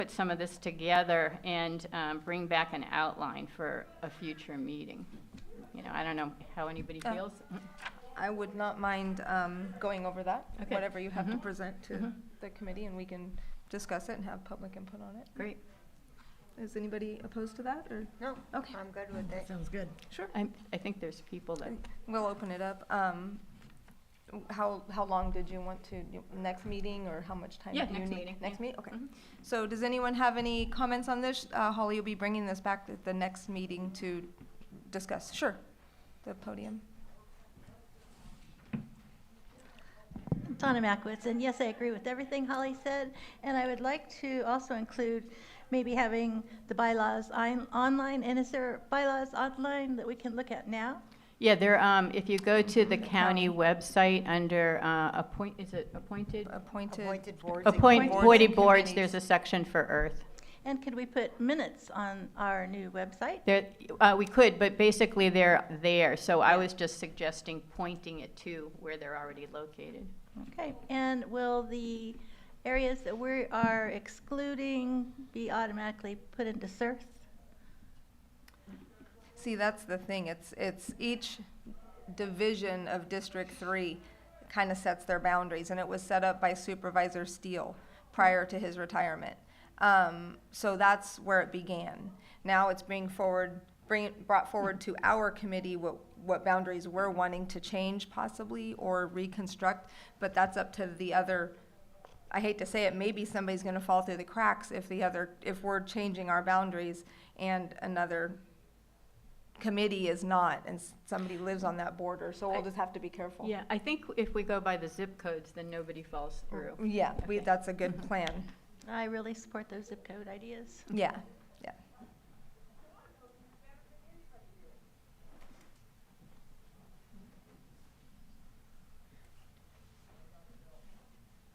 put some of this together and bring back an outline for a future meeting. You know, I don't know how anybody feels. I would not mind going over that, Okay. whatever you have to present to the committee, and we can discuss it and have public input on it. Great. Is anybody opposed to that, or? No, Okay. I'm good with it. Sounds good. Sure. I think there's people that, We'll open it up. How long did you want to, next meeting, or how much time do Yeah, you need? next meeting, Next yeah. meeting, okay. Mhm. So does anyone have any comments on this? Holly will be bringing this back at the next meeting to discuss. Sure, the podium. Donna Mackwitz, and yes, I agree with everything Holly said, and I would like to also include maybe having the bylaws online, and is there bylaws online that we can look at now? yeah, there, if you go to the county website under is it appointed? Appointed boards. Appointed and boards, committees. there's a section for Earth. And could we put minutes on our new website? There, we could, but basically they're there, so I was just suggesting pointing it to where they're already located. Okay, and will the areas that we are excluding be automatically put into SERS? See, that's the thing. It's each division of District 3 kind of sets their boundaries, and it was set up by Supervisor Steele prior to his retirement. So that's where it began. Now it's brought forward to our committee what boundaries we're wanting to change possibly or reconstruct, but that's up to the other. I hate to say it, maybe somebody's going to fall through the cracks if we're changing our boundaries and another committee is not, and somebody lives on that border, so we'll just have to be careful. Yeah, I think if we go by the zip codes, then nobody falls through. Yeah, Okay. that's a good plan. I really support those zip code ideas. Yeah, yeah.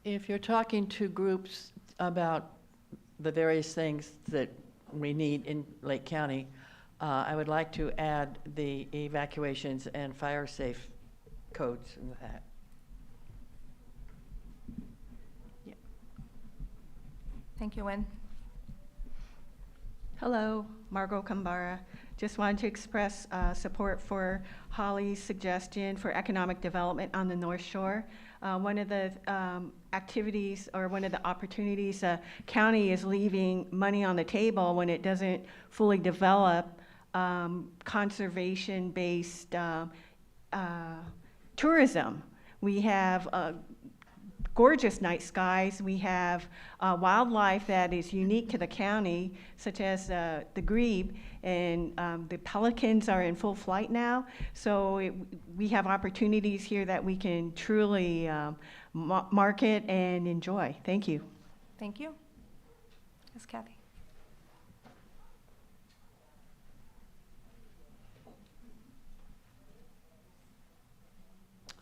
If you're talking to groups about the various things that we need in Lake County, I would like to add the evacuations and fire safe codes in that. Thank you, Wynn. Hello, Margot Kambara. Just wanted to express support for Holly's suggestion for economic development on the North Shore. One of the activities or one of the opportunities, county is leaving money on the table when it doesn't fully develop conservation-based tourism. We have gorgeous night skies. We have wildlife that is unique to the county, such as the grebe, and the pelicans are in full flight now. So we have opportunities here that we can truly market and enjoy. Thank you. Thank you. Ms. Kathy.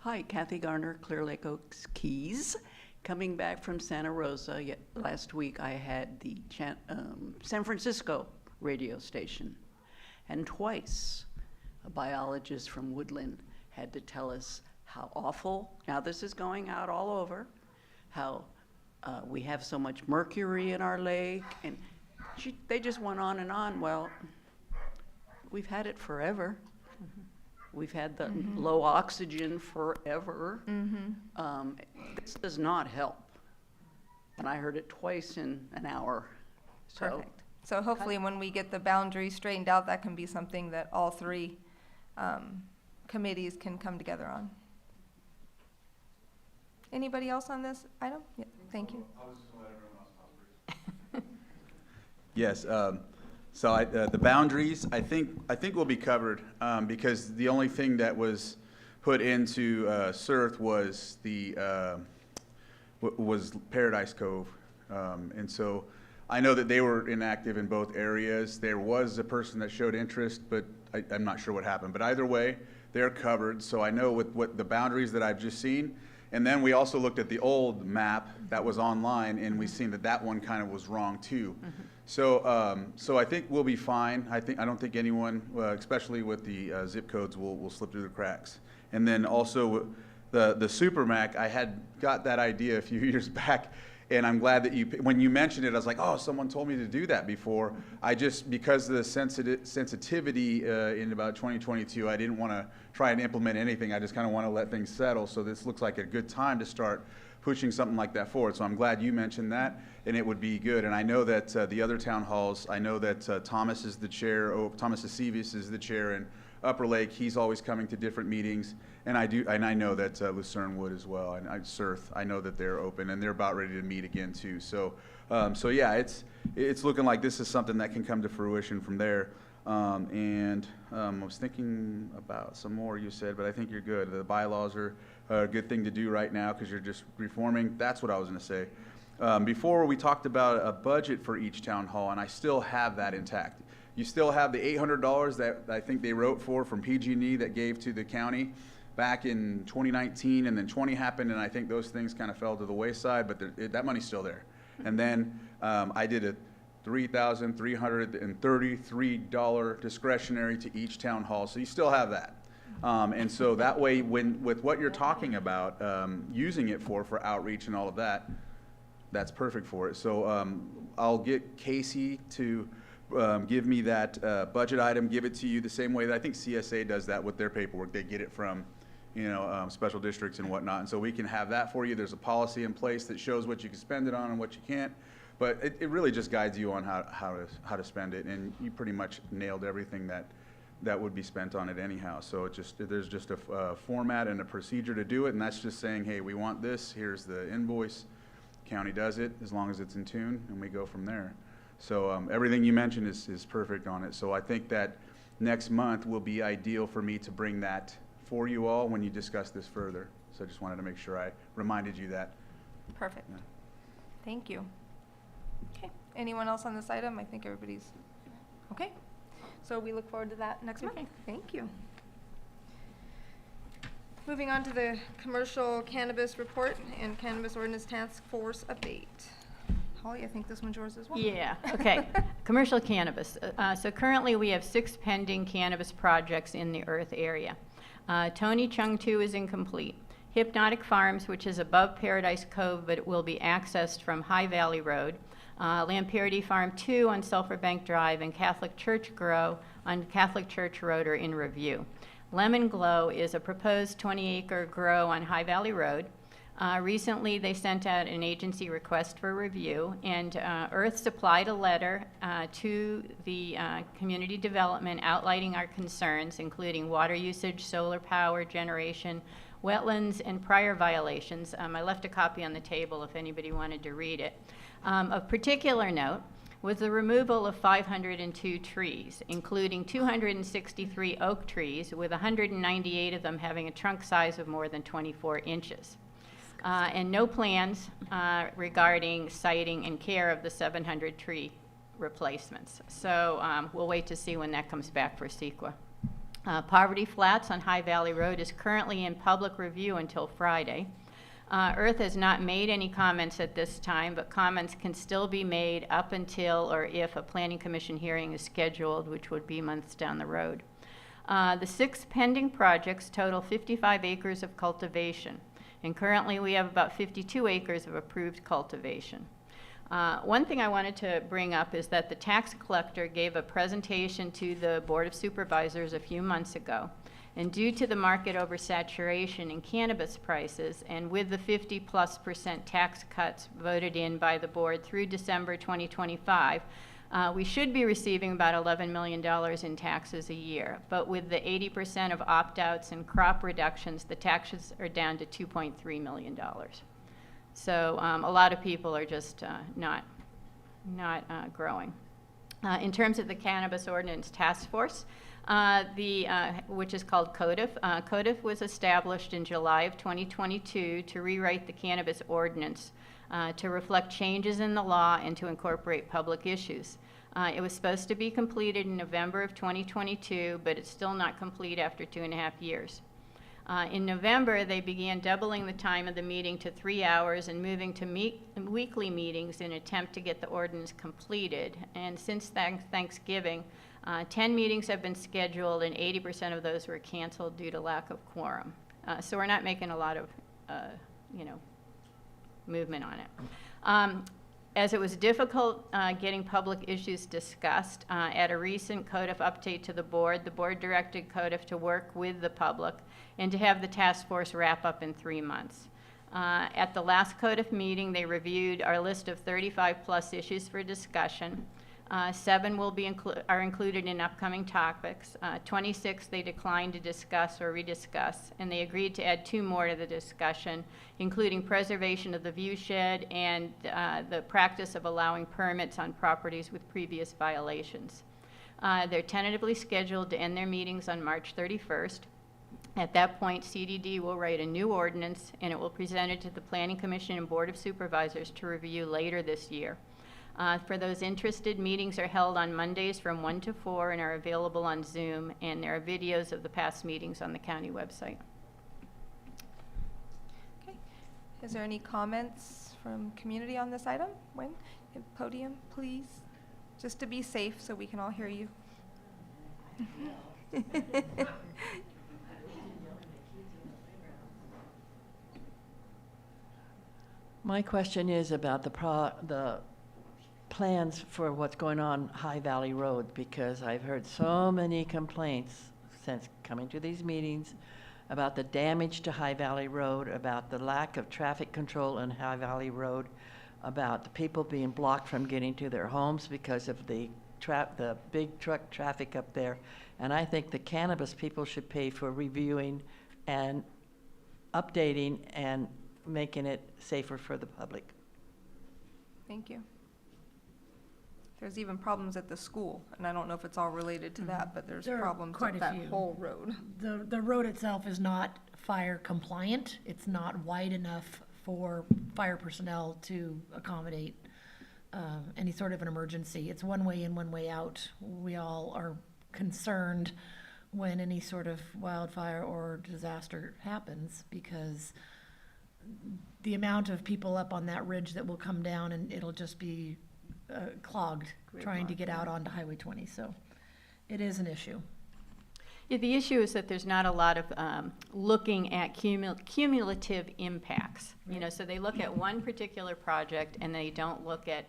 Hi, Kathy Garner, Clear Lake Oaks Keys. Coming back from Santa Rosa, last week I had the San Francisco radio station. And twice, a biologist from Woodland had to tell us how awful, now this is going out all over, how we have so much mercury in our lake. And they just went on and on. Well, we've had it forever. We've had the low oxygen forever. This does not help. And I heard it twice in an hour. So Perfect. So hopefully when we get the boundaries straightened out, that can be something that all three committees can come together on. Anybody else on this item? Yeah, thank you. Yes, so the boundaries, I think will be covered, because the only thing that was put into SERTH was was Paradise Cove, and so I know that they were inactive in both areas. There was a person that showed interest, but I'm not sure what happened. But either way, they're covered. So I know with what the boundaries that I've just seen, and then we also looked at the old map that was online, and we've seen that one kind of was wrong too. So I think we'll be fine. I don't think anyone, especially with the zip codes, will slip through the cracks. And then also the SuperMac, I had got that idea a few years back, And I'm glad that when you mentioned it, I was like, oh, someone told me to do that before. Because of the sensitivity in about 2022, I didn't want to try and implement anything. I just kind of want to let things settle. So this looks like a good time to start pushing something like that forward. So I'm glad you mentioned that, and it would be good. And I know that the other town halls, I know that Thomas is the chair, Thomas Acevius is the chair in Upper Lake. He's always coming to different meetings. And I know that Lucerne would as well, and Surth. I know that they're open, and they're about ready to meet again too. So yeah, it's looking like this is something that can come to fruition from there. I was thinking about some more you said, but I think you're good. The bylaws are a good thing to do right now because you're just reforming. That's what I was going to say. Before we talked about a budget for each town hall, and I still have that intact. You still have the $800 that I think they wrote from PG&E that gave to the county back in 2019, and then 20 happened, and I think those things kind of fell to the wayside, but that money's still there. And then I did a $3,333 discretionary to each town hall, so you still have that. And so that way, with what you're talking about, using it for outreach and all of that, that's perfect for it. So I'll get Casey to give me that budget item, give it to you the same way that I think CSA does that with their paperwork. They get it from special districts and whatnot. And so we can have that for you. There's a policy in place that shows what you can spend it on and what you can't. But it really just guides you on how to spend it. And you pretty much nailed everything that would be spent on it anyhow. So there's just a format and a procedure to do it. And that's just saying, hey, we want this. Here's the invoice. County does it as long as it's in tune, and we go from there. So everything you mentioned is perfect on it. So I think that next month will be ideal for me to bring that for you all when you discuss this further. So I just wanted to make sure I reminded you that. Perfect. Yeah. Thank you. Okay, anyone else on this item? I think everybody's, okay. So we look forward to that next month. Okay. Thank you. Moving on to the commercial cannabis report and cannabis ordinance task force update. Holly, I think this one's yours as well. Yeah, okay. Commercial cannabis. So currently we have 6 pending cannabis projects in the E.R.T.H area. Tony Chung 2 is incomplete. Hypnotic Farms, which is above Paradise Cove, but it will be accessed from High Valley Road. Lamperti Farm 2 on Sulphur Bank Drive, and Catholic Church Grow on Catholic Church Road are in review. Lemon Glow is a proposed 20-acre grow on High Valley Road. Recently, they sent out an agency request for review, and E.R.T.H supplied a letter to the community development outlining our concerns, including water usage, solar power generation, wetlands, and prior violations. I left a copy on the table if anybody wanted to read it. Of particular note was the removal of 502 trees, including 263 oak trees, with 198 of them having a trunk size of more than 24 inches. And no plans regarding siting and care of the 700 tree replacements. So we'll wait to see when that comes back for CEQA. Poverty Flats on High Valley Road is currently in public review until Friday. E.R.T.H has not made any comments at this time, but comments can still be made up until or if a Planning Commission hearing is scheduled, which would be months down the road. The 6 pending projects total 55 acres of cultivation, and currently we have about 52 acres of approved cultivation. One thing I wanted to bring up is that the tax collector gave a presentation to the Board of Supervisors a few months ago. And due to the market oversaturation in cannabis prices, and with the 50+% tax cuts voted in by the board through December 2025, we should be receiving about $11 million in taxes a year. But with the 80% of opt-outs and crop reductions, the taxes are down to $2.3 million. So a lot of people are just not growing. In terms of the Cannabis Ordinance Task Force, which is called CODIF. CODIF was established in July of 2022 to rewrite the cannabis ordinance to reflect changes in the law and to incorporate public issues. It was supposed to be completed in November of 2022, but it's still not complete after 2.5 years. In November, they began doubling the time of the meeting to 3 hours and moving to weekly meetings in an attempt to get the ordinance completed. And since Thanksgiving, 10 meetings have been scheduled, and 80% of those were canceled due to lack of quorum. So we're not making a lot of, movement on it. As it was difficult getting public issues discussed, at a recent CODIF update to the board directed CODIF to work with the public and to have the task force wrap up in 3 months. At the last CODIF meeting, they reviewed our list of 35-plus issues for discussion. 7 are included in upcoming topics. 26 they declined to discuss or rediscuss, and they agreed to add 2 more to the discussion, including preservation of the view shed and the practice of allowing permits on properties with previous violations. They're tentatively scheduled to end their meetings on March 31st. At that point, CDD will write a new ordinance, and it will present it to the Planning Commission and Board of Supervisors to review later this year. For those interested, meetings are held on Mondays from 1 to 4 and are available on Zoom, and there are videos of the past meetings on the county website. Okay. Is there any comments from community on this item? Wayne, podium, please. Just to be safe so we can all hear you. My question is about the plans for what's going on High Valley Road, because I've heard so many complaints since coming to these meetings about the damage to High Valley Road, about the lack of traffic control on High Valley Road, about the people being blocked from getting to their homes because of the big truck traffic up there. And I think the cannabis people should pay for reviewing and updating and making it safer for the public. Thank you. There's even problems at the school, and I don't know if it's all related to that, but there's There are problems quite with a that few. whole road. The road itself is not fire compliant. It's not wide enough for fire personnel to accommodate any sort of an emergency. It's one way in, one way out. We all are concerned when any sort of wildfire or disaster happens, because the amount of people up on that ridge that will come down, and it'll just be clogged trying to get out onto Highway 20. So it is an issue. Yeah, the issue is that there's not a lot of looking at cumulative impacts. You know, so they look at one particular project and they don't look at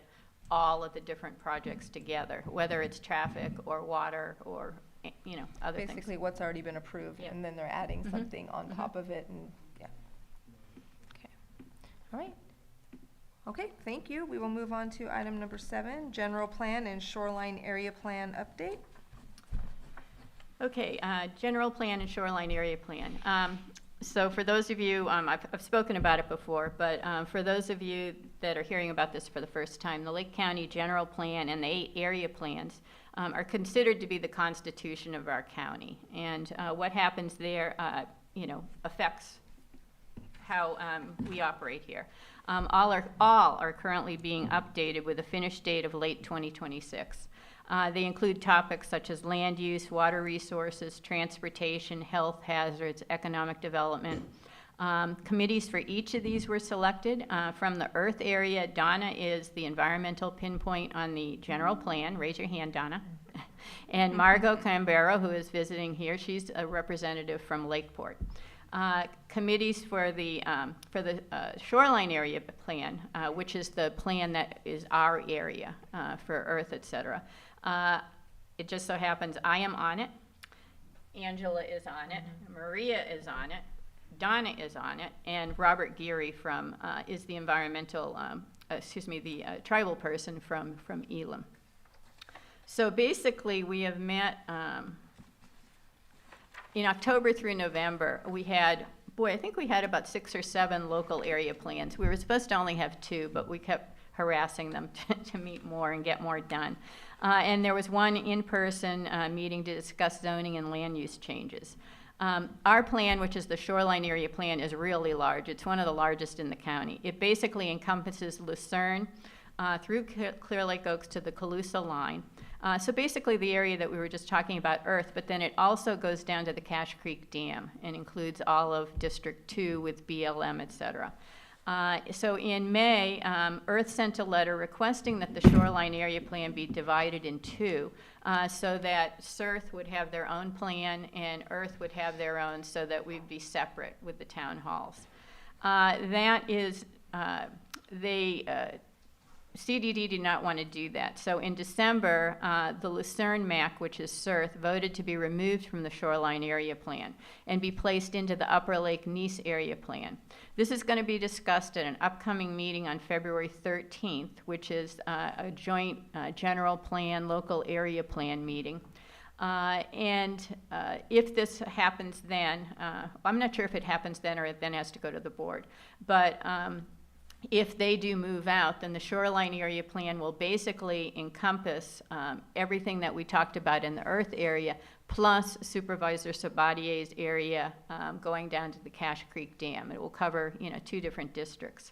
all of the different projects together, whether it's traffic or water or, you know, other things. Basically, what's already been approved, Yeah. and then they're adding something on top of it, and, yeah. Okay, all right. Okay, thank you. We will move on to item number 7, General Plan and Shoreline Area Plan Update. Okay, general plan and shoreline area plan. So for those of you, I've spoken about it before, but for those of you that are hearing about this for the first time, the Lake County General Plan and the 8 area plans are considered to be the constitution of our county. And what happens there, you know, affects how we operate here. All are currently being updated with a finish date of late 2026. They include topics such as land use, water resources, transportation, health hazards, economic development. Committees for each of these were selected. From the Earth area, Donna is the environmental pinpoint on the general plan. Raise your hand, Donna. And Margot Cambero, who is visiting here, she's a representative from Lakeport. Committees for the shoreline area plan, which is the plan that is our area for Earth, et cetera. It just so happens I am on it, Angela is on it, Maria is on it, Donna is on it, and Robert Geary is the environmental, the tribal person from Elam. So basically, we have met in October through November. We had, I think we had about 6 or 7 local area plans. We were supposed to only have 2, but we kept harassing them to meet more and get more done. And there was one in-person meeting to discuss zoning and land use changes. Our plan, which is the shoreline area plan, is really large. It's one of the largest in the county. It basically encompasses Lucerne through Clear Lake Oaks to the Colusa line. So basically the area that we were just talking about, Earth, but then it also goes down to the Cache Creek Dam and includes all of District 2 with BLM, et cetera. So in May, Earth sent a letter requesting that the shoreline area plan be divided in 2 so that SERTH would have their own plan and Earth would have their own, so that we'd be separate with the town halls. CDD did not want to do that. So in December, the Lucerne MAC, which is SERTH, voted to be removed from the shoreline area plan and be placed into the Upper Lake Nice area plan. This is going to be discussed at an upcoming meeting on February 13th, which is a joint general plan, local area plan meeting. If this happens then, I'm not sure if it happens then or it then has to go to the board, but if they do move out, then the shoreline area plan will basically encompass everything that we talked about in the Earth area, plus Supervisor Sabatier's area going down to the Cache Creek Dam. It will cover, 2 different districts.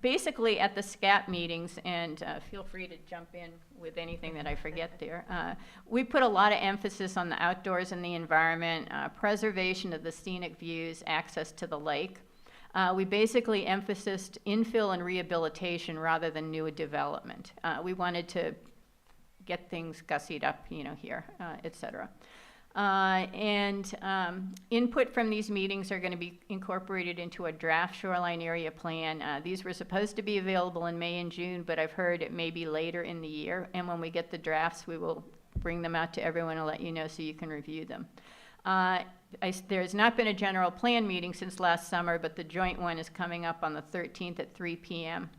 Basically, at the SCAP meetings, and feel free to jump in with anything that I forget there, we put a lot of emphasis on the outdoors and the environment, preservation of the scenic views, access to the lake. We basically emphasized infill and rehabilitation rather than new development. We wanted to get things gussied up, here, et cetera. Input from these meetings are going to be incorporated into a draft shoreline area plan. These were supposed to be available in May and June, but I've heard it may be later in the year. And when we get the drafts, we will bring them out to everyone and let you know so you can review them. There's not been a general plan meeting since last summer, but the joint one is coming up on the 13th at 3 p.m.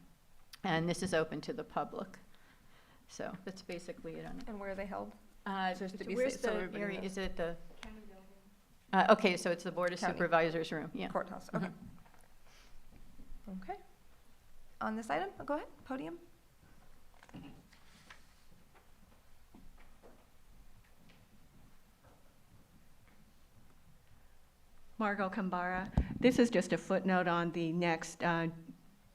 And this is open to the public. So that's basically it on it. And where are they held? Just to be Where's safe, so the everybody area? knows. Is it the? Okay, so it's the Board of County. Supervisors room, yeah. Courthouse, okay. Okay. On this item, go ahead, podium. Margot Kambara. This is just a footnote on the next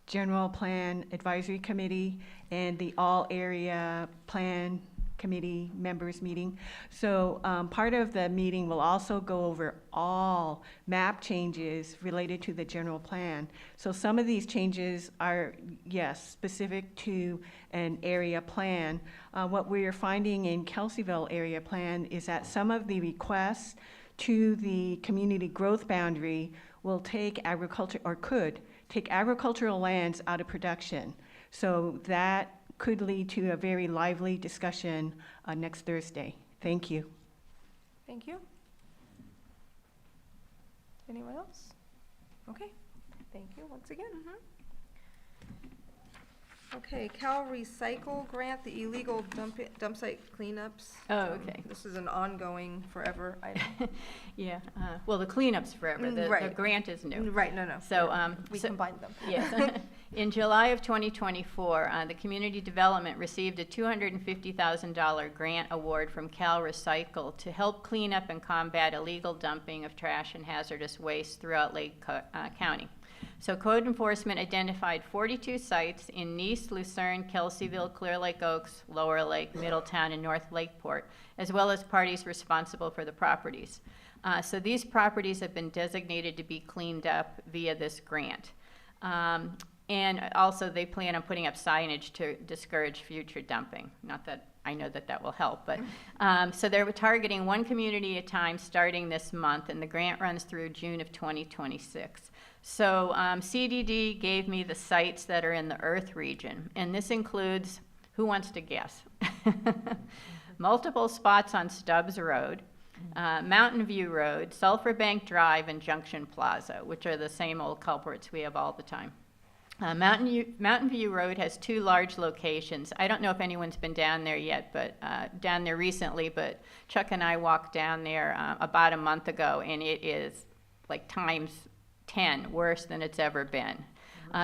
General Plan Advisory Committee and the All Area Plan Committee members meeting. So part of the meeting will also go over all map changes related to the general plan. So some of these changes are, yes, specific to an area plan. What we are finding in Kelseyville area plan is that some of the requests to the community growth boundary will take agriculture, or could take agricultural lands out of production. So that could lead to a very lively discussion next Thursday. Thank you. Thank you. Anyone else? Okay, thank you once again. Okay, Cal Recycle Grant, the illegal dump site cleanups. Oh, okay. This is an ongoing forever item. Yeah, well, the cleanup's forever, the Right. grant is new. Right, no. So, We so- combined them. Yes. In July of 2024, the Community Development received a $250,000 grant award from Cal Recycle to help clean up and combat illegal dumping of trash and hazardous waste throughout Lake County. So code enforcement identified 42 sites in Nice, Lucerne, Kelseyville, Clear Lake Oaks, Lower Lake, Middletown, and North Lakeport, as well as parties responsible for the properties. So these properties have been designated to be cleaned up via this grant. And also they plan on putting up signage to discourage future dumping. Not that I know that that will help, but so they're targeting one community at a time starting this month, and the grant runs through June of 2026. So CDD gave me the sites that are in the Earth region, and this includes, who wants to guess? Multiple spots on Stubbs Road, Mountain View Road, Sulphur Bank Drive, and Junction Plaza, which are the same old culprits we have all the time. Mountain View Road has 2 large locations. I don't know if anyone's been down there yet, but down there recently, but Chuck and I walked down there about a month ago, and it is like times 10 worse than it's ever been.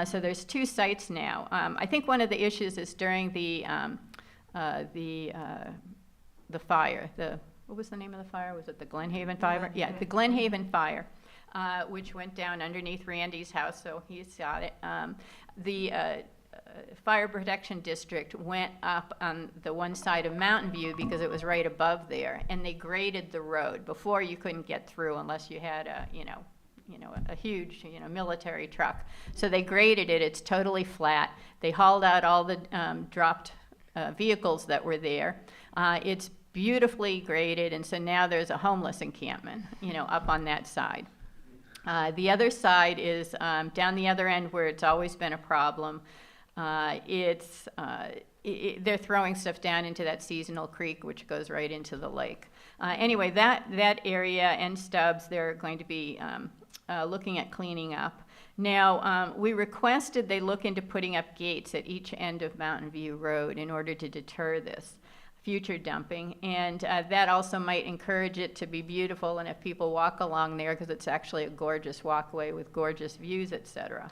So there's 2 sites now. I think one of the issues is during the fire. What was the name of the fire? Was it the Glenhaven fire? Yeah, the Glenhaven fire. Which went down underneath Randy's house, so he's got it. The Fire Protection District went up on the one side of Mountain View because it was right above there, and they graded the road. Before, you couldn't get through unless you had a huge, military truck. So they graded it. It's totally flat. They hauled out all the dropped vehicles that were there. It's beautifully graded, and so now there's a homeless encampment, up on that side. The other side is down the other end where it's always been a problem. They're throwing stuff down into that seasonal creek, which goes right into the lake. Anyway, that area and Stubbs, they're going to be looking at cleaning up. Now, we requested they look into putting up gates at each end of Mountain View Road in order to deter this future dumping, and that also might encourage it to be beautiful, and if people walk along there, because it's actually a gorgeous walkway with gorgeous views, etc.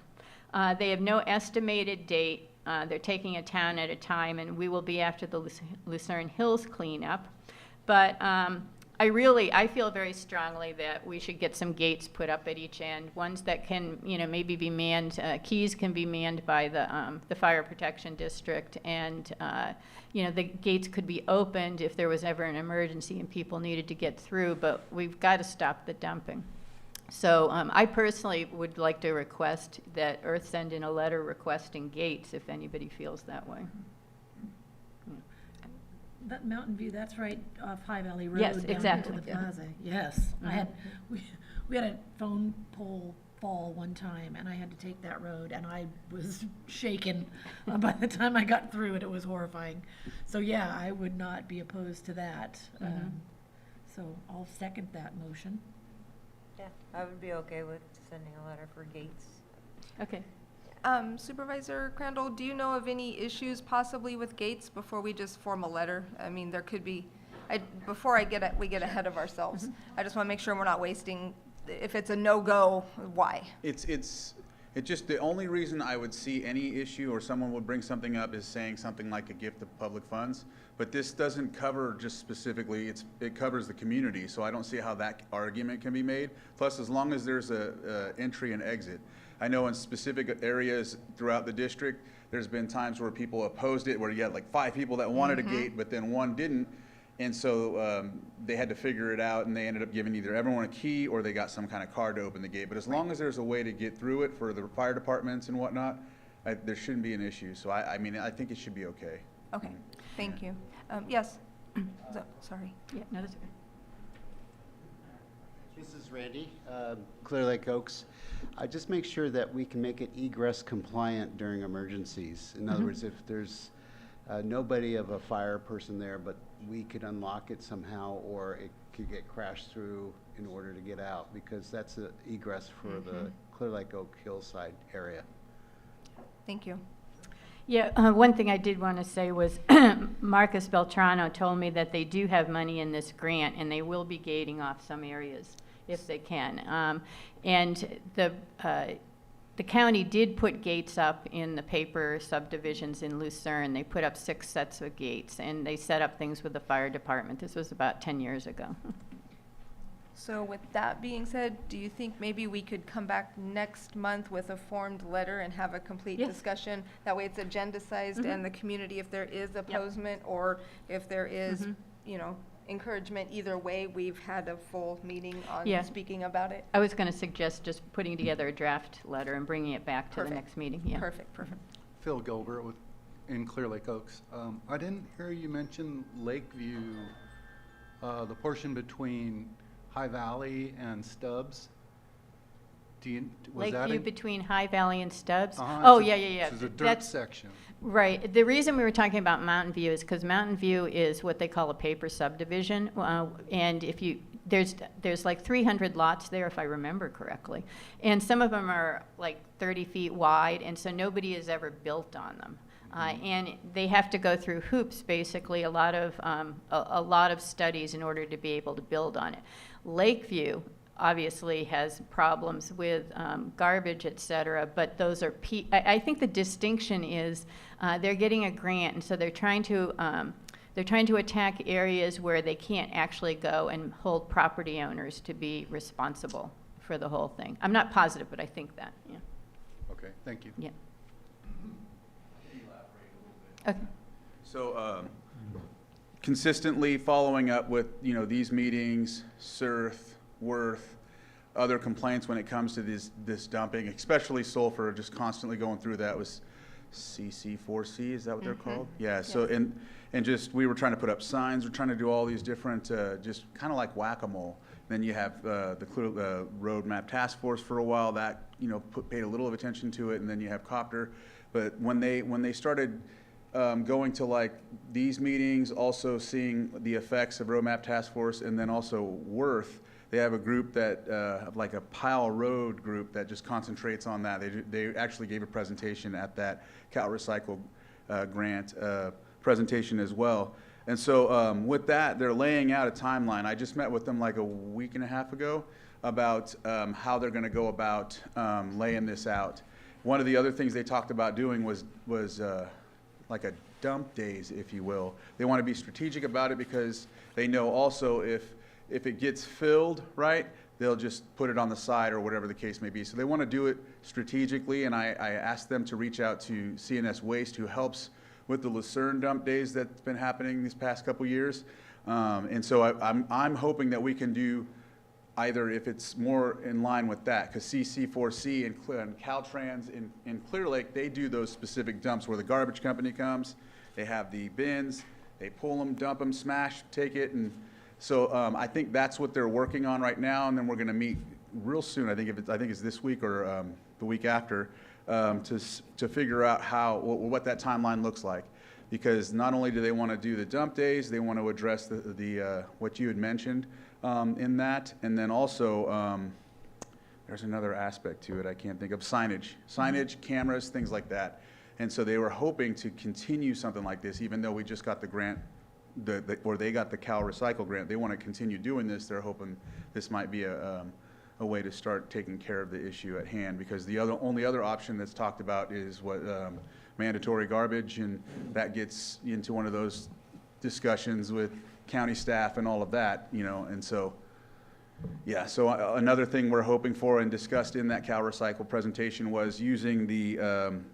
They have no estimated date. They're taking a town at a time, and we will be after the Lucerne Hills cleanup. But I feel very strongly that we should get some gates put up at each end, ones that can, maybe be manned. Keys can be manned by the Fire Protection District, and the gates could be opened if there was ever an emergency and people needed to get through. But we've got to stop the dumping. So I personally would like to request that Earth send in a letter requesting gates if anybody feels that way. That Mountain View, that's right off High Valley Road. Yes, down exactly. To the plaza. Yes. We had a phone pole fall one time, and I had to take that road, and I was shaken by the time I got through it. It was horrifying. So yeah, I would not be opposed to that. So I'll second that motion. Yeah, I would be okay with sending a letter for gates. Okay. Supervisor Crandall, do you know of any issues possibly with gates before we just form a letter? I mean, there could be, before we get ahead of ourselves. I just want to make sure we're not wasting, if it's a no-go, why? It's just the only reason I would see any issue or someone would bring something up is saying something like a gift of public funds. But this doesn't cover just specifically, it covers the community, so I don't see how that argument can be made. Plus, as long as there's a entry and exit. I know in specific areas throughout the district, there's been times where people opposed it, where you had like 5 people that wanted a gate, but then 1 didn't. And so they had to figure it out, and they ended up giving either everyone a key or they got some kind of card to open the gate. But as long as there's a way to get through it for the fire departments and whatnot, there shouldn't be an issue. So I think it should be okay. Okay, thank you. Yes, sorry. Yeah, no, that's okay. This is Randy, Clear Lake Oaks. Just make sure that we can make it egress compliant during emergencies. In other words, if there's nobody of a fire person there, but we could unlock it somehow, or it could get crashed through in order to get out, because that's an egress for the Clear Lake Oak Hillside area. Thank you. Yeah, one thing I did want to say was Marcus Beltrano told me that they do have money in this grant, and they will be gating off some areas if they can. And the county did put gates up in the paper subdivisions in Lucerne. They put up 6 sets of gates, and they set up things with the fire department. This was about 10 years ago. So with that being said, do you think maybe we could come back next month with a formed letter and have a complete Yes. discussion? That way it's agendized and the community, if there is opposement or if there is, encouragement, either way, we've had a full meeting on Yeah. speaking about it. I was going to suggest just putting together a draft letter and bringing it back to Perfect. the next meeting. Yeah. Perfect. Phil Gilbert in Clear Lake Oaks. I didn't hear you mention Lakeview, the portion between High Valley and Stubbs. Was that Lakeview in- between High Valley and Stubbs? Uh-huh, Oh, it's a- yeah. It's a dirt That's section. right. The reason we were talking about Mountain View is because Mountain View is what they call a paper subdivision, and if you there's like 300 lots there, if I remember correctly, and some of them are like 30 feet wide, and so nobody has ever built on them. And they have to go through hoops, basically, a lot of studies in order to be able to build on it. Lakeview obviously has problems with garbage, et cetera, but those are, I think the distinction is they're getting a grant, and so they're trying to attack areas where they can't actually go and hold property owners to be responsible for the whole thing. I'm not positive, but I think that, yeah. Okay, thank you. Yeah. Okay. So consistently following up with, these meetings, SERTH, Worth, other complaints when it comes to this dumping, especially sulfur, just constantly going through that was CC4C, is that what they're called? Yeah, so, and just, we were trying to put up signs, we're trying to do all these different, just kind of like whack-a-mole. Then you have the Roadmap Task Force for a while that, paid a little of attention to it, and then you have Copter. But when they started going to like these meetings, also seeing the effects of Roadmap Task Force, and then also Worth, they have a group that, like a Pile Road group that just concentrates on that. They actually gave a presentation at that Cal Recycle grant presentation as well. And so with that, they're laying out a timeline. I just met with them like a week and a half ago about how they're going to go about laying this out. One of the other things they talked about doing was like a dump days, if you will. They want to be strategic about it because they know also if it gets filled, right, they'll just put it on the side or whatever the case may be. So they want to do it strategically, and I asked them to reach out to CNS Waste, who helps with the Lucerne dump days that's been happening these past couple years. And so I'm hoping that we can do either, if it's more in line with that, because CC4C and Caltrans in Clear Lake, they do those specific dumps where the garbage company comes, they have the bins, they pull them, dump them, smash, take it, and so I think that's what they're working on right now, and then we're going to meet real soon. I think it's this week or the week after, to figure out what that timeline looks like. Because not only do they want to do the dump days, they want to address the what you had mentioned in that, and then also there's another aspect to it I can't think of, signage, cameras, things like that. And so they were hoping to continue something like this, even though we just got the grant, or they got the Cal Recycle grant. They want to continue doing this. They're hoping this might be a way to start taking care of the issue at hand, because the only other option that's talked about is what mandatory garbage, and that gets into one of those discussions with county staff and all of that, and so yeah. So another thing we're hoping for and discussed in that Cal Recycle presentation was using the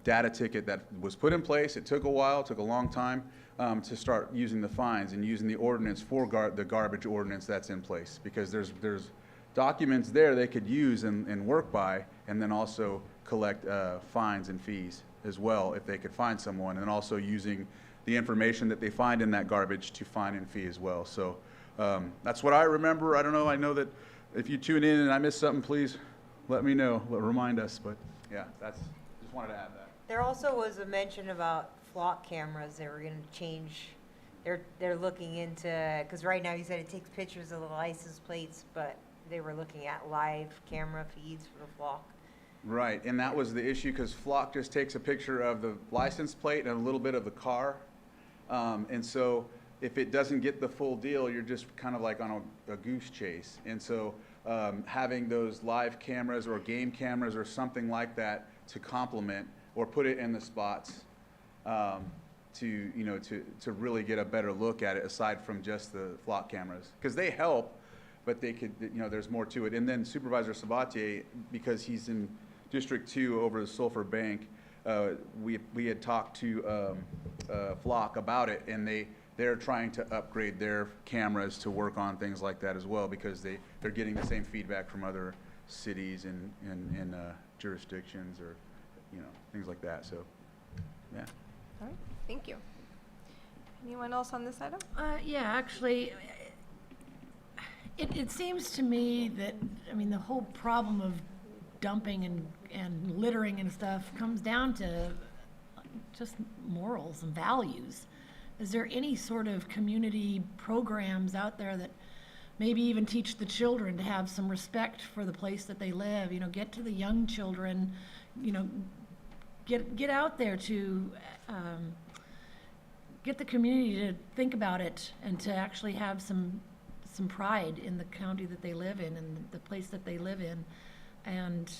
data ticket that was put in place. It took a while, took a long time to start using the fines and using the ordinance for the garbage ordinance that's in place, because there's documents there they could use and work by, and then also collect fines and fees as well if they could find someone, and also using the information that they find in that garbage to fine and fee as well. So that's what I remember. I don't know. I know that if you tune in and I missed something, please let me know. Remind us. But yeah, just wanted to add that. There also was a mention about flock cameras. They were going to change. They're looking into, because right now you said it takes pictures of the license plates, but they were looking at live camera feeds for the flock. Right, and that was the issue, because Flock just takes a picture of the license plate and a little bit of the car. And so if it doesn't get the full deal, you're just kind of like on a goose chase. And so having those live cameras or game cameras or something like that to complement or put it in the spots to really get a better look at it, aside from just the Flock cameras, because they help, but they could, there's more to it. And then Supervisor Sabatier, because he's in District 2 over the Sulphur Bank, we had talked to Flock about it, and they're trying to upgrade their cameras to work on things like that as well, because they're getting the same feedback from other cities and jurisdictions, or things like that. So yeah. All right, thank you. Anyone else on this item? Yeah, actually, it seems to me that, the whole problem of dumping and littering and stuff comes down to just morals and values. Is there any sort of community programs out there that maybe even teach the children to have some respect for the place that they live? Get to the young children, get out there to get the community to think about it and to actually have some pride in the county that they live in and the place that they live in, and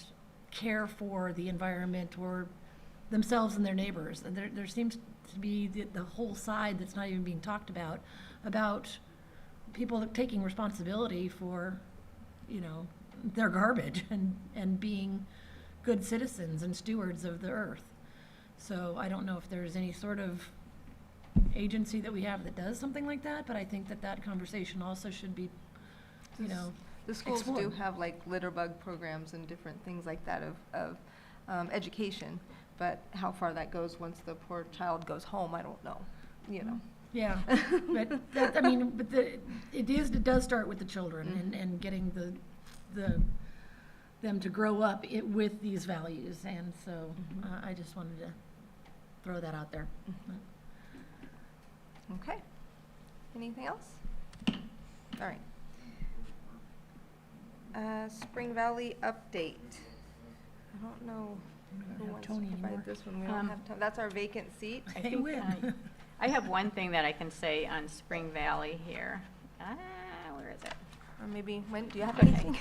care for the environment or themselves and their neighbors. And there seems to be the whole side that's not even being talked about people taking responsibility for, their garbage and being good citizens and stewards of the earth. So I don't know if there's any sort of agency that we have that does something like that, but I think that conversation also should be, The schools do explored. have like litter bug programs and different things like that of education, but how far that goes once the poor child goes home, I don't know, Yeah, Yeah, but that, I mean, but it does start with the children and getting them to grow up with these values, and so I just wanted to throw that out there. Okay. Anything else? All right. Spring Valley update. I don't know who have wants Tony to provide anymore. this one. We don't have time. That's our vacant seat. I Hey, think, Win. I have one thing that I can say on Spring Valley here. Where is it? Or maybe, when, do you have anything?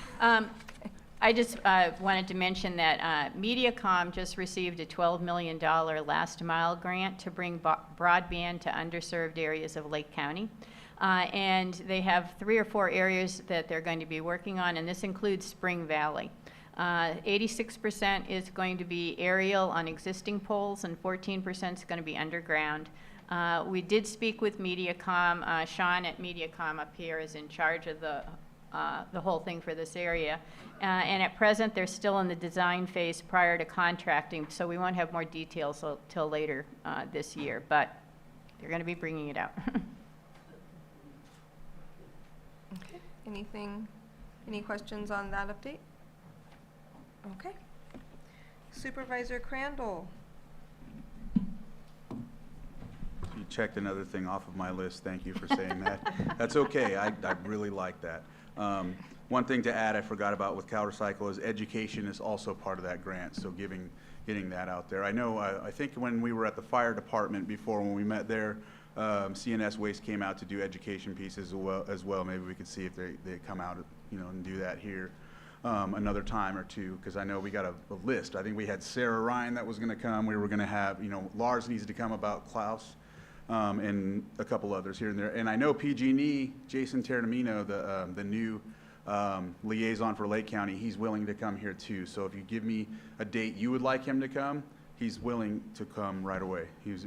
I just wanted to mention that MediaCom just received a $12 million last mile grant to bring broadband to underserved areas of Lake County. And they have 3 or 4 areas that they're going to be working on, and this includes Spring Valley. 86% is going to be aerial on existing poles, and 14% is going to be underground. We did speak with MediaCom. Sean at MediaCom up here is in charge of the whole thing for this area. And at present, they're still in the design phase prior to contracting, so we won't have more details till later this year, but they're going to be bringing it out. Okay. Any questions on that update? Okay. Supervisor Crandall. You checked another thing off of my list. Thank you for saying that. That's okay. I really like that. One thing to add I forgot about with CalRecycle is education is also part of that grant, so getting that out there. I know, I think when we were at the fire department before, when we met there, CNS Waste came out to do education pieces as well. Maybe we could see if they come out, and do that here another time or two, because I know we got a list. I think we had Sarah Ryan that was going to come. We were going to have, Lars needs to come about Klaus. And a couple others here and there. And I know PG&E, Jason Terramino, the new liaison for Lake County, he's willing to come here too. So if you give me a date you would like him to come, he's willing to come right away. He's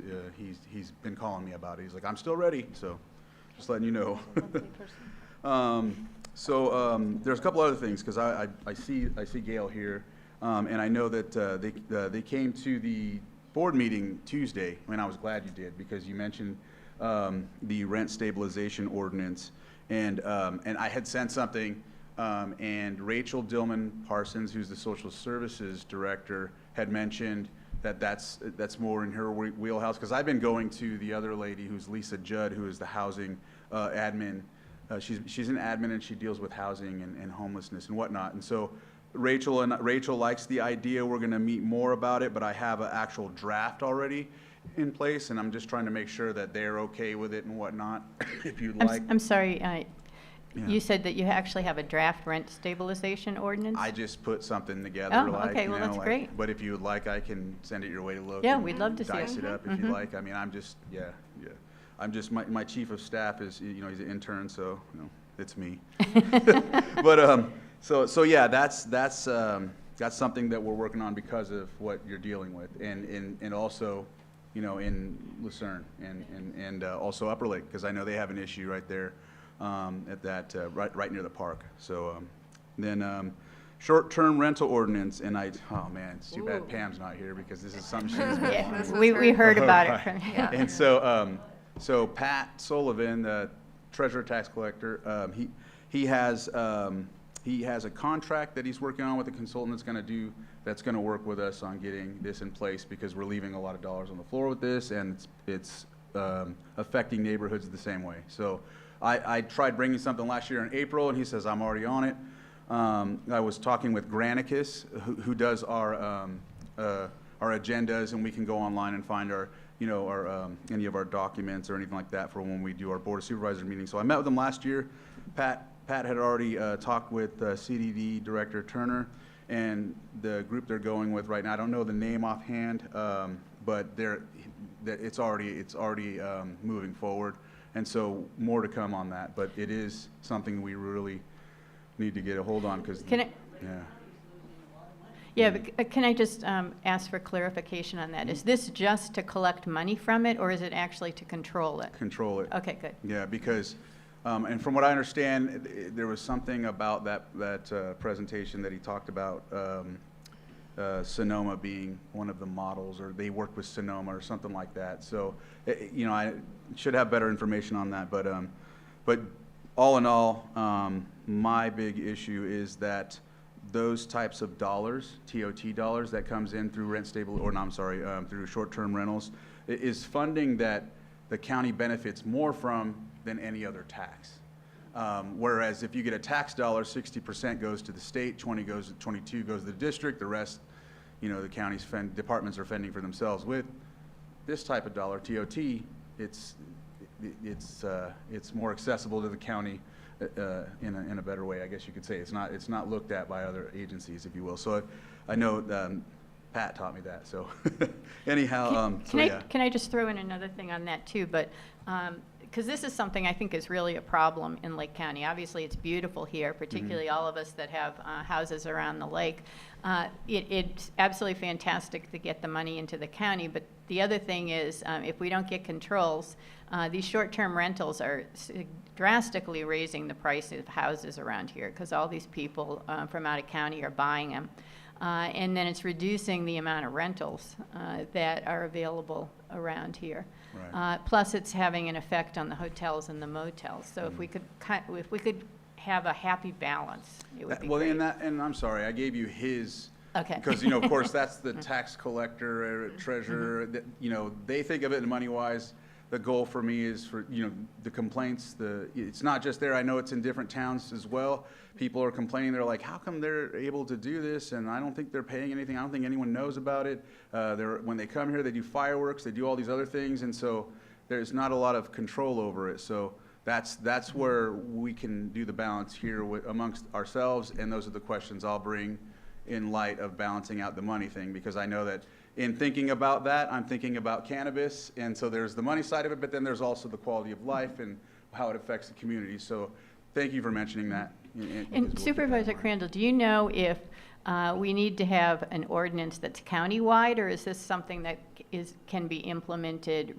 been calling me about it. He's like, I'm still ready. So just letting you know. There's a couple other things, because I see Gail here, and I know that they came to the board meeting Tuesday. I mean, I was glad you did, because you mentioned the rent stabilization ordinance, and I had sent something, and Rachel Dillman Parsons, who's the social services director, had mentioned that's more in her wheelhouse, because I've been going to the other lady, who's Lisa Judd, who is the housing admin. She's an admin, and she deals with housing and homelessness and whatnot, and so Rachel likes the idea. We're going to meet more about it, but I have an actual draft already in place, and I'm just trying to make sure that they're okay with it and whatnot. If you'd like, I'm sorry. Yeah. You said that you actually have a draft rent stabilization ordinance? I just put something together. Oh, okay. Well, that's great. But if you would like, I can send it your way to look. Yeah, and we'd love to see it. dice it up if you'd like. I mean, I'm just I'm just my chief of staff is he's an intern, so it's me. But So yeah, that's something that we're working on because of what you're dealing with, and also, in Lucerne and also Upper Lake, because I know they have an issue right there, at that right near the park. So then short-term rental ordinance, and oh man, it's too bad Pam's not here, because this is something she's been Yeah, wanting. we heard about it from Yeah. And so Pat Sullivan, the treasurer tax collector, he has a contract that he's working on with a consultant that's going to work with us on getting this in place, because we're leaving a lot of dollars on the floor with this, and it's affecting neighborhoods the same way. So I tried bringing something last year in April, and he says, I'm already on it. I was talking with Granicus, who does our agendas, and we can go online and find our any of our documents or anything like that for when we do our Board of Supervisors meeting. So I met with them last year. Pat had already talked with CDD Director Turner, and the group they're going with right now, I don't know the name offhand, but it's already moving forward, and so more to come on that. But it is something we really need to get a hold on, because Yeah, but can I just ask for clarification on that? Is this just to collect money from it, or is it actually to control it? Control it. Okay, good. Yeah, because, and from what I understand, there was something about that presentation that he talked about, Sonoma being one of the models, or they worked with Sonoma or something like that. So, you know, I should have better information on that, but all in all, my big issue is that those types of dollars, TOT dollars, that comes in through rent stable, or no, I'm sorry, through short-term rentals, is funding that the county benefits more from than any other tax. Whereas if you get a tax dollar, 60% goes to the state, 22 goes to the district, the rest, you know, the county's departments are fending for themselves. With this type of dollar, TOT, it's more accessible to the county in a better way, I guess you could say. It's not looked at by other agencies, if you will. So I know Pat taught me that. So anyhow, Can I just throw in another thing on that too? But because this is something I think is really a problem in Lake County. Obviously, it's beautiful here, particularly all of us that have houses around the lake. It's absolutely fantastic to get the money into the county, but the other thing is if we don't get controls, these short-term rentals are drastically raising the price of houses around here because all these people from out of county are buying them. And then it's reducing the amount of rentals that are available around here. Right. Plus, it's having an effect on the hotels and the motels. So if we could have a happy balance, it would be well, great. and I'm sorry, I gave you his. Okay. Because, you know, of course, that's the tax collector, treasurer, that, you know, they think of it money-wise. The goal for me is for, you know, the complaints, it's not just there. I know it's in different towns as well. People are complaining. They're like, how come they're able to do this? And I don't think they're paying anything. I don't think anyone knows about it. When they come here, they do fireworks. They do all these other things. And so there's not a lot of control over it. So that's where we can do the balance here amongst ourselves. And those are the questions I'll bring in light of balancing out the money thing, because I know that in thinking about that, I'm thinking about cannabis, and so there's the money side of it, but then there's also the quality of life and how it affects the community. So thank you for mentioning that. And Supervisor Crandall, do you know if we need to have an ordinance that's countywide, or is this something that can be implemented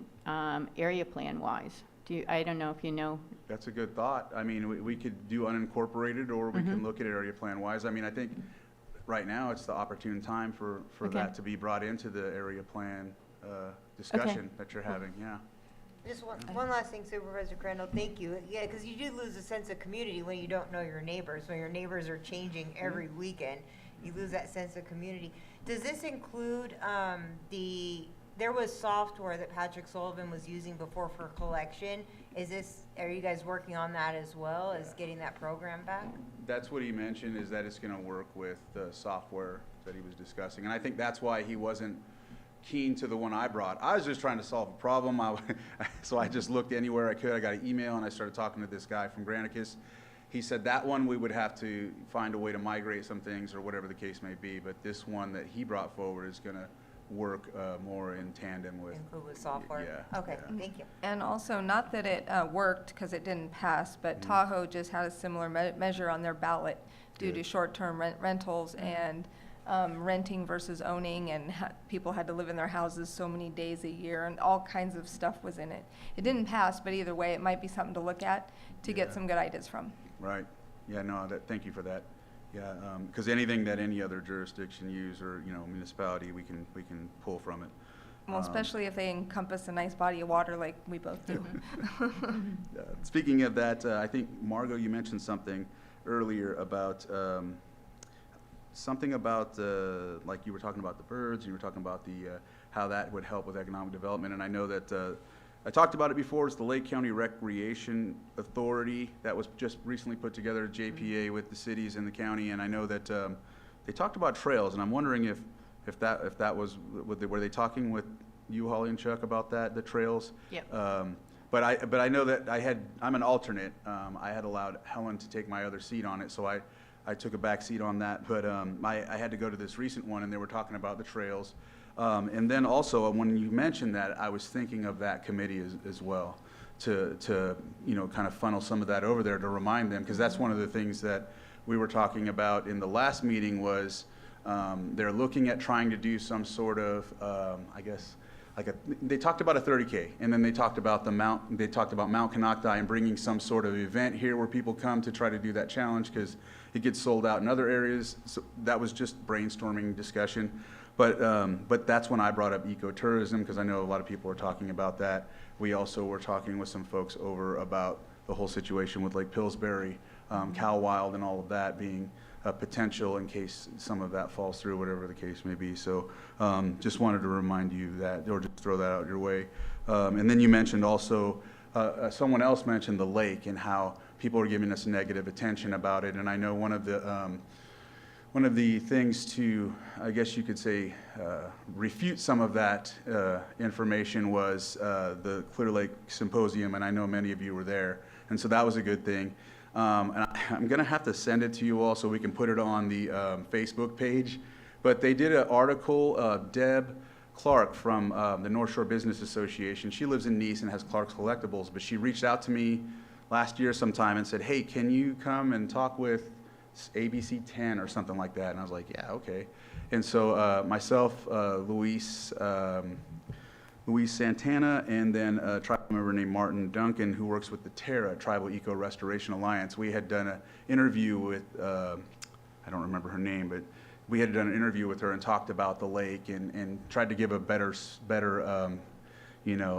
area plan-wise? I don't know if you know. That's a good thought. I mean, we could do unincorporated, or we can look at area plan-wise. I mean, I think right now it's the opportune time for that to be brought into the area plan discussion that you're having. Yeah. Just one last thing, Supervisor Crandall, thank you. Yeah, because you do lose a sense of community when you don't know your neighbors. When your neighbors are changing every weekend, you lose that sense of community. Does this include there was software that Patrick Sullivan was using before for collection. Are you guys working on that as well as getting that program back? That's what he mentioned, is that it's going to work with the software that he was discussing. And I think that's why he wasn't keen to the one I brought. I was just trying to solve a problem. So I just looked anywhere I could. I got an email and I started talking to this guy from Granicus. He said that one we would have to find a way to migrate some things or whatever the case may be. But this one that he brought forward is going to work more in tandem with. Include with software? Yeah. Okay, thank you. And also, not that it worked because it didn't pass, but Tahoe just had a similar measure on their ballot due to short-term rentals and renting versus owning, and people had to live in their houses so many days a year, and all kinds of stuff was in it. It didn't pass, but either way, it might be something to look at to get some good ideas from. Right. Yeah, no, thank you for that. Yeah, because anything that any other jurisdiction use, or, you know, municipality, we can pull from it. Well, especially if they encompass a nice body of water like we both do. Speaking of that, I think, Margot, you mentioned something earlier about like you were talking about the birds, you were talking about how that would help with economic development, and I know that I talked about it before. It's the Lake County Recreation Authority that was just recently put together, JPA, with the cities and the county, and I know that they talked about trails, and I'm wondering if that was, were they talking with you, Holly and Chuck, about that, the trails? Yep. But I know that I'm an alternate. I had allowed Helen to take my other seat on it, so I took a back seat on that. But I had to go to this recent one, and they were talking about the trails. And then also, when you mentioned that, I was thinking of that committee as well, to you know, kind of funnel some of that over there to remind them, because that's one of the things that we were talking about in the last meeting was they're looking at trying to do some sort of, I guess, they talked about a 30K, and then they talked about Mount Canocti and bringing some sort of event here where people come to try to do that challenge because it gets sold out in other areas. So that was just brainstorming discussion. But that's when I brought up ecotourism, because I know a lot of people are talking about that. We also were talking with some folks over about the whole situation with Lake Pillsbury, Cal Wild, and all of that being a potential in case some of that falls through, whatever the case may be. So just wanted to remind you that, or just throw that out your way. And then you mentioned also, someone else mentioned the lake and how people are giving us negative attention about it. And I know one of the things to, I guess you could say, refute some of that information was the Clear Lake Symposium, and I know many of you were there, and so that was a good thing. And I'm going to have to send it to you all so we can put it on the Facebook page. But they did an article, Deb Clark from the North Shore Business Association. She lives in Nice and has Clark's Collectibles, but she reached out to me last year sometime and said, hey, can you come and talk with ABC 10 or something like that? And I was like, yeah, okay. And so myself, Luis Santana, and then a tribal member named Martin Duncan, who works with the TERRA, Tribal Eco Restoration Alliance. We had done an interview with, I don't remember her name, but we had done an interview with her and talked about the lake and tried to give a better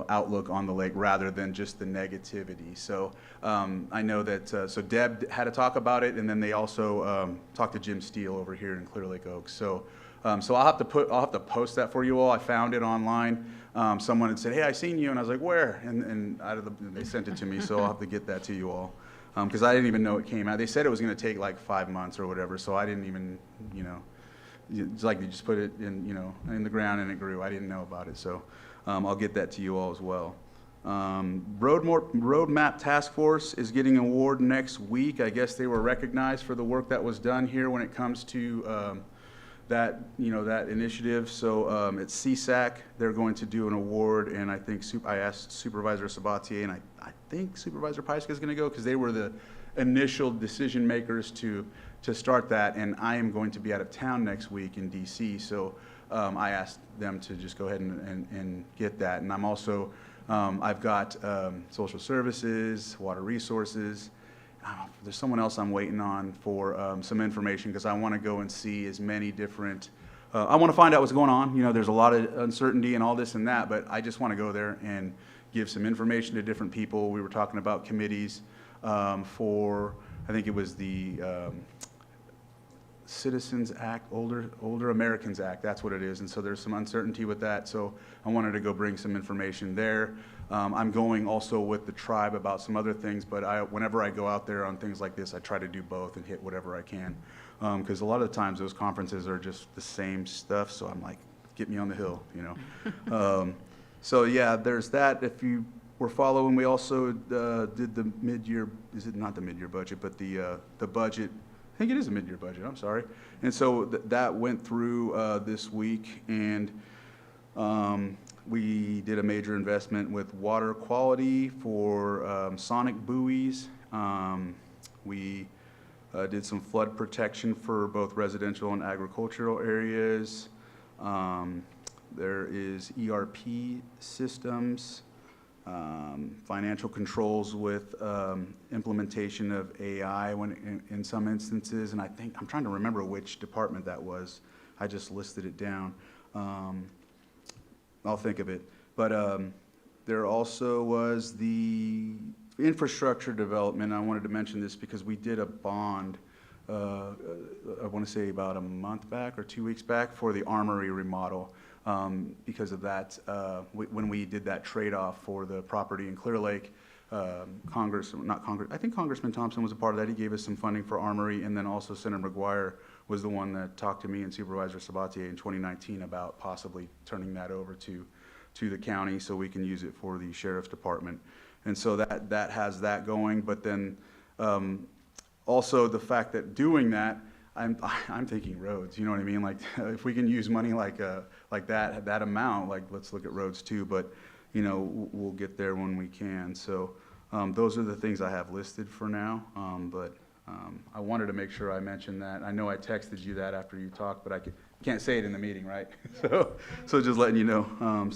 outlook on the lake rather than just the negativity. So I know that, so Deb had to talk about it, and then they also talked to Jim Steele over here in Clear Lake Oaks. So I'll have to post that for you all. I found it online. Someone had said, hey, I seen you, and I was like, where? And they sent it to me, so I'll have to get that to you all. Because I didn't even know it came out. They said it was going to take like 5 months or whatever, so I didn't even, it's like you just put it in the ground and it grew. I didn't know about it, so I'll get that to you all as well. Roadmap Task Force is getting an award next week. I guess they were recognized for the work that was done here when it comes to that initiative. So at CSAC, they're going to do an award, and I think I asked Supervisor Sabatier, and I think Supervisor Pieska is going to go because they were the initial decision makers to start that, and I am going to be out of town next week in DC, so I asked them to just go ahead and get that. And I'm also, I've got social services, water resources. There's someone else I'm waiting on for some information because I want to go and see as many different, I want to find out what's going on. There's a lot of uncertainty and all this and that, but I just want to go there and give some information to different people. We were talking about committees for, I think it was the Citizens Act, Older Americans Act, that's what it is. And so there's some uncertainty with that. So I wanted to go bring some information there. I'm going also with the tribe about some other things, but whenever I go out there on things like this, I try to do both and hit whatever I can. Because a lot of the times those conferences are just the same stuff. So I'm like, get me on the hill, So yeah, there's that. If you were following, we also did the mid-year, is it not the mid-year budget, but the budget. I think it is a mid-year budget, I'm sorry. And so that went through this week, and we did a major investment with water quality for sonic buoys. We did some flood protection for both residential and agricultural areas. There is E.R.T.H systems, financial controls with implementation of AI in some instances, and I'm trying to remember which department that was. I just listed it down. I'll think of it. But there also was the infrastructure development. I wanted to mention this because we did a bond, I want to say about a month back or 2 weeks back, for the armory remodel. Because of that, when we did that trade-off for the property in Clear Lake, I think Congressman Thompson was a part of that. He gave us some funding for armory, and then also Senator McGuire was the one that talked to me and Supervisor Sabatier in 2019 about possibly turning that over to the county so we can use it for the sheriff's department. And so that has that going, but then also the fact that doing that, I'm thinking roads, you know what I mean? Like if we can use money like that amount, like let's look at roads too, but we'll get there when we can. So those are the things I have listed for now, but I wanted to make sure I mentioned that. I know I texted you that after you talked, but I can't say it in the meeting, right? So just letting you know.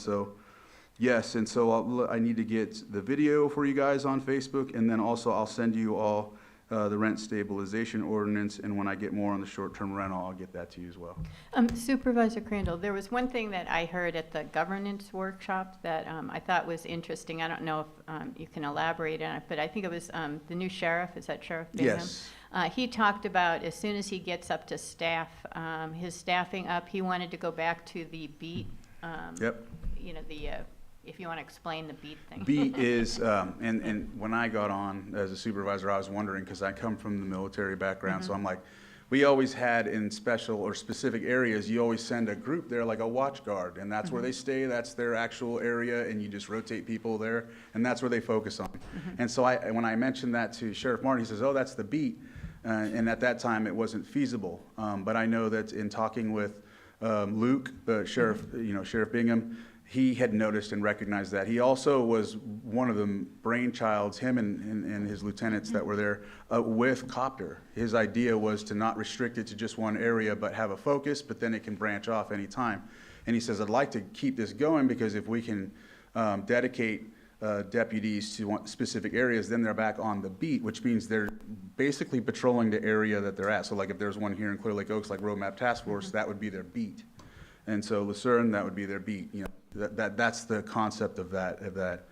Yes, and so I need to get the video for you guys on Facebook, and then also I'll send you all the rent stabilization ordinance, and when I get more on the short-term rental, I'll get that to you as well. Supervisor Crandall, there was one thing that I heard at the governance workshop that I thought was interesting. I don't know if you can elaborate on it, but I think it was the new sheriff. Is that Sheriff Bingham? Yes. He talked about as soon as he gets up to staff, his staffing up, he wanted to go back to the beat. Yep. You know, if you want to explain the beat thing. Beat is, and when I got on as a supervisor, I was wondering, because I come from the military background, so I'm like, we always had in special or specific areas, you always send a group there, like a watch guard, and that's where they stay, that's their actual area, and you just rotate people there, and that's where they focus on. And so when I mentioned that to Sheriff Martin, he says, oh, that's the beat, and at that time, it wasn't feasible. But I know that in talking with Luke, the sheriff, Sheriff Bingham, he had noticed and recognized that. He also was one of the brainchilds, him and his lieutenants that were there with Copter. His idea was to not restrict it to just one area, but have a focus, but then it can branch off anytime. And he says, I'd like to keep this going because if we can dedicate deputies to specific areas, then they're back on the beat, which means they're basically patrolling the area that they're at. So like if there's one here in Clear Lake Oaks, like Road Map Task Force, that would be their beat. And so Lucerne, that would be their beat. That's the concept of that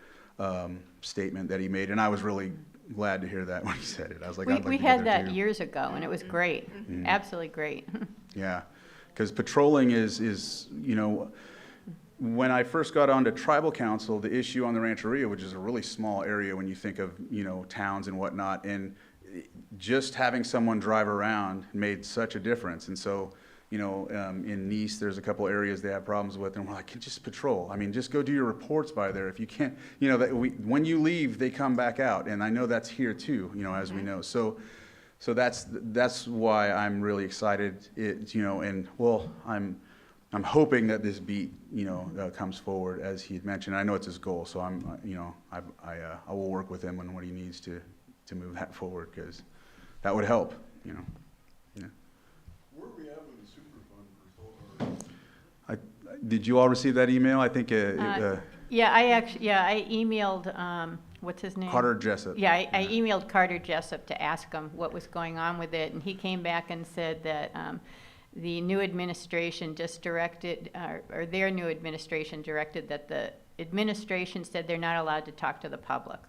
statement that he made, and I was really glad to hear that when he said it. I was like, I'd like We to be had there that too. years ago, and it was great, absolutely great. Yeah, because patrolling is when I first got onto tribal council, the issue on the Rancheria, which is a really small area when you think of towns and whatnot, and just having someone drive around made such a difference, and so. In Nice, there's a couple areas they have problems with, and we're like, just patrol. I mean, just go do your reports by there. If you can't, when you leave, they come back out, and I know that's here too, as we know. So that's why I'm really excited. I'm hoping that this beat, comes forward as he had mentioned. I know it's his goal, so I will work with him on what he needs to move that forward, because that would help, Yeah. Where are we at with the Superfund for solar? Did you all receive that email? I think I emailed, what's his name? Carter Jessup. Yeah, I emailed Carter Jessup to ask him what was going on with it, and he came back and said that the new administration just directed, or their new administration directed that the administration said they're not allowed to talk to the public.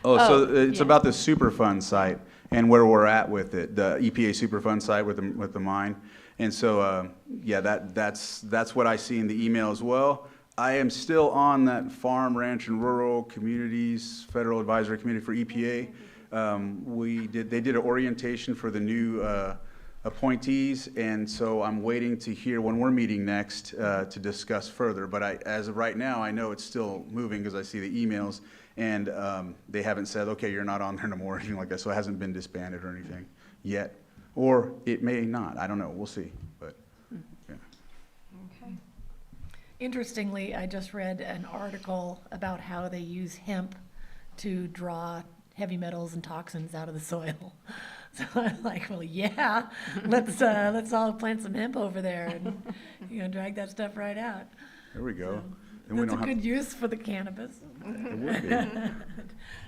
So it's yeah. about the Superfund site and where we're at with it, the EPA Superfund site with the mine. And so, that's what I see in the email as well. I am still on that Farm, Ranch, and Rural Communities Federal Advisory Committee for EPA. They did an orientation for the new appointees, and so I'm waiting to hear when we're meeting next to discuss further. But as of right now, I know it's still moving because I see the emails. And they haven't said, okay, you're not on there no more or anything like that. So it hasn't been disbanded or anything yet. Or it may not. I don't know. We'll see. But, yeah. Okay. Interestingly, I just read an article about how they use hemp to draw heavy metals and toxins out of the soil. So I'm like, well, yeah, let's all plant some hemp over there and drag that stuff right out. There we go. So Then we that's a don't have, good use for the cannabis. it would be.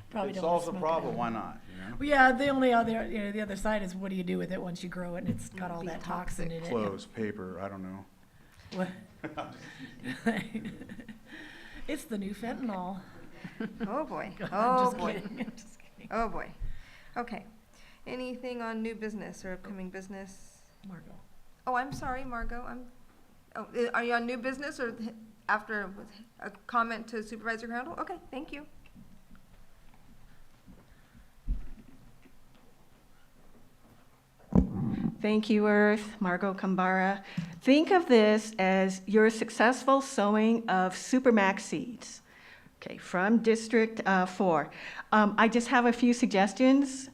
Probably It don't solves the smoke it problem. out. Why not? Well, yeah, the only other, the other side is what do you do with it once you grow it and it's got all Be that toxin in it? Clothes, paper. I don't know. What? It's the new fentanyl. Oh, boy. I'm Oh, just boy. kidding. I'm just kidding. Oh, boy. Okay. Anything on new business or upcoming business? Margot. Oh, I'm sorry, Margot. Are you on new business or after a comment to Supervisor Crandall? Okay, thank you. Thank you, Earth. Margot Kambara. Think of this as your successful sowing of Supermax seeds, okay, from District 4. I just have a few suggestions,